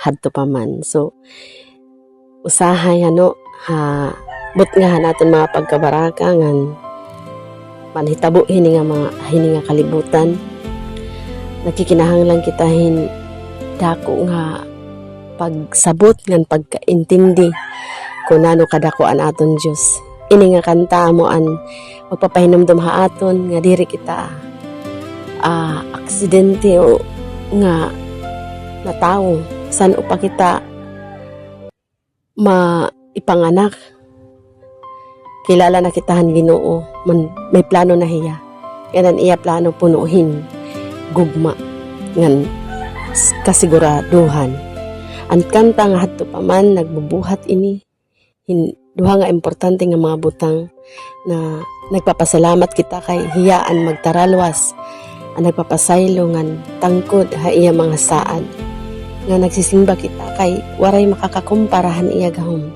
hadto pa man. So usahay but nga naton mga pagkabaraka ngan manhitabo hini nga kalibutan. Nakikinahanglan kita dako nga pagsabot ngan pagkaintindi kung ano kadako an aton Dios. Ini nga kanta mo an magpapahinumdum ha aton nga diri kita aksidente o nga natawo san upa kita maipanganak. Kilala na kitahan Ginoo may plano na hiya. Yanan iya plano punuhin gugma ngan kasiguraduhan. Ang kanta nga hadto pa man nagbubuhat ini duha nga importante nga mga butang na nagpapasalamat kita kay hiyaan magtaralwas ang nagpapasaylo ngan tangkod ha iya mga saad nga nagsisimba kita kay waray makakakumparahan iya gahom.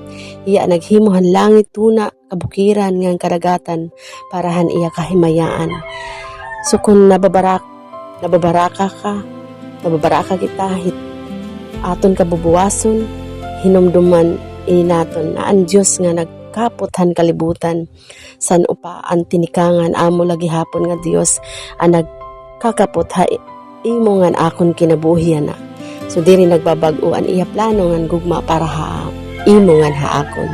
Iya naghimuhan langit tuna kabukiran ngan kadagatan parahan iya kahimayaan. So kung nababaraka kita aton kabubuwason hinumduman ini naton na ang Diyos nga nagkaputhan kalibutan san upa ang tinikangan amo lagi hapon nga Dios ang nagkakaput ha imo nga akon kinabuhian na. So diri nagbabag-o ang iya plano nga gugma para ha imo nga haakon.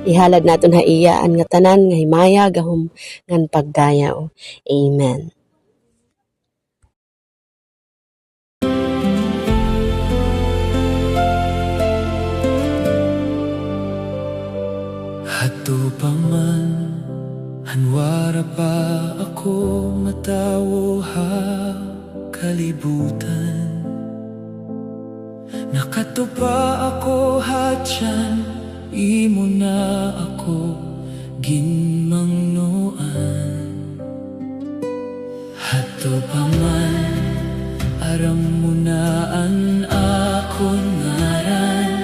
Ihalad naton ha iya ang nga tanan nga himaya gahom ngan pagdayaw. Amen. Hadto pa man hanwara pa ako matawo ha kalibutan. Nakatupa ako hatyan imo na ako ginmangnoan. Hadto pa man aram mo na ang akon ngaran.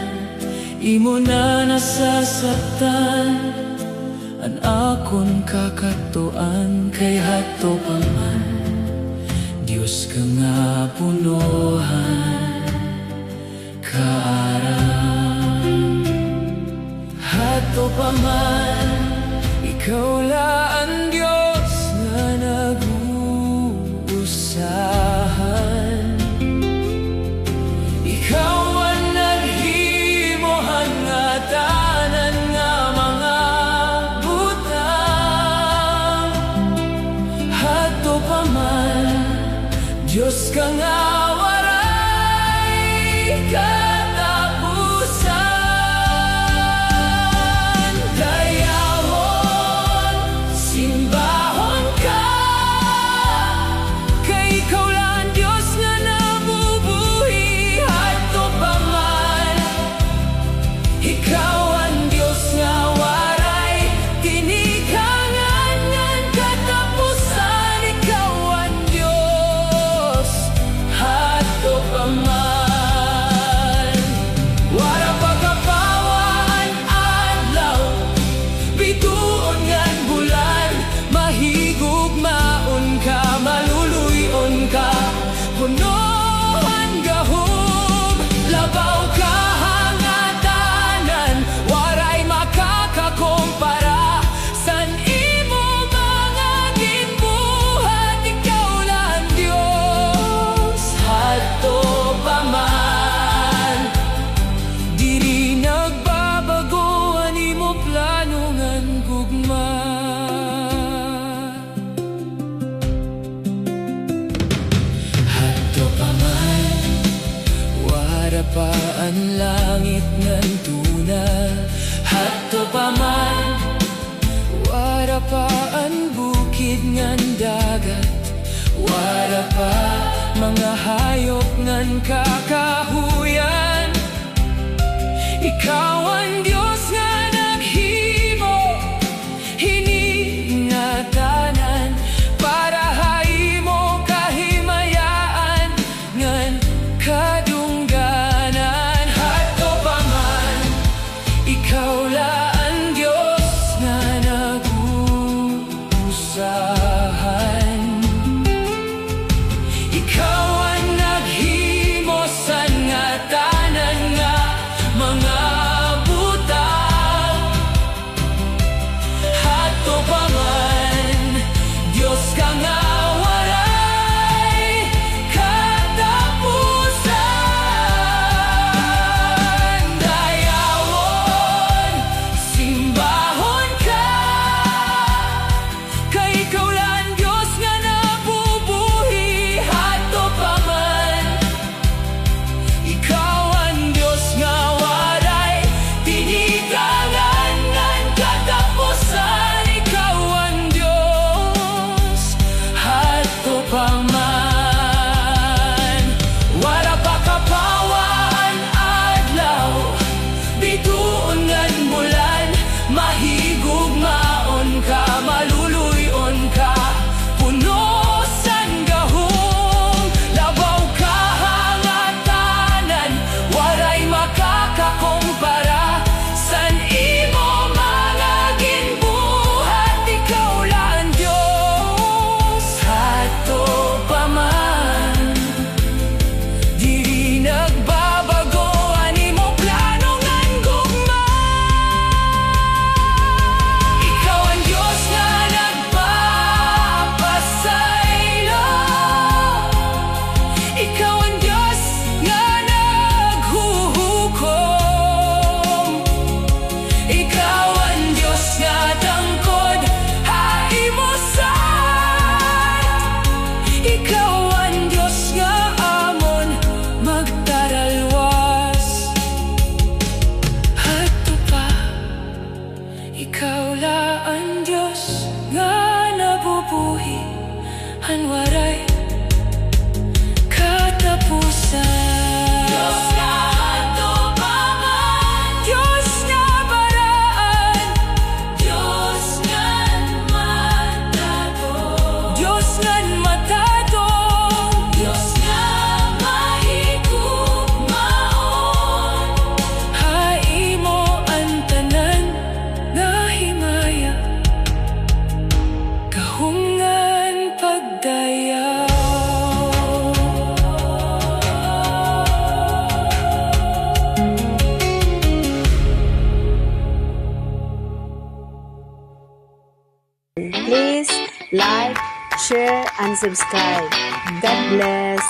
Imo na nasasaktan an akon kakatuan kay hadto pa man Dios ka nga punohan kaaram. Hadto pa man ikaw la ang Dios na nag-uusahan. Ikaw Diyos ka nga waray katapusan. Dayahon, simbahon ka, kay ikaw lang Diyos nga nabubuhi. Hadto pa man, ikaw ang Diyos nga waray tinikangan ngan katapusan. Ikaw ang Diyos hadto pa man. Wala pagkapawaan adlaw, bituon ngan bulan, mahigugmaon ka, maluluyon ka, punohan gahom, labaw ka hangatanan, waray makakakumpara san imo mga ginbuhat. Ikaw lang Diyos hadto pa man, diri nagbabago ang imo plano ngan gugma. Hadto pa man wara pa ang langit ngan tuna. Hadto pa man wara pa ang bukid ngan dagat. Wara pa mga hayop ngan kakahuyan. Ikaw ang Diyos nga naghimo hiningatanan para haimo kahimayaan ngan kadungganan. Hadto pa man ikaw la ang Diyos nga nag-uusahan. Ikaw ang naghimo sa nga like, share, and subscribe. God bless.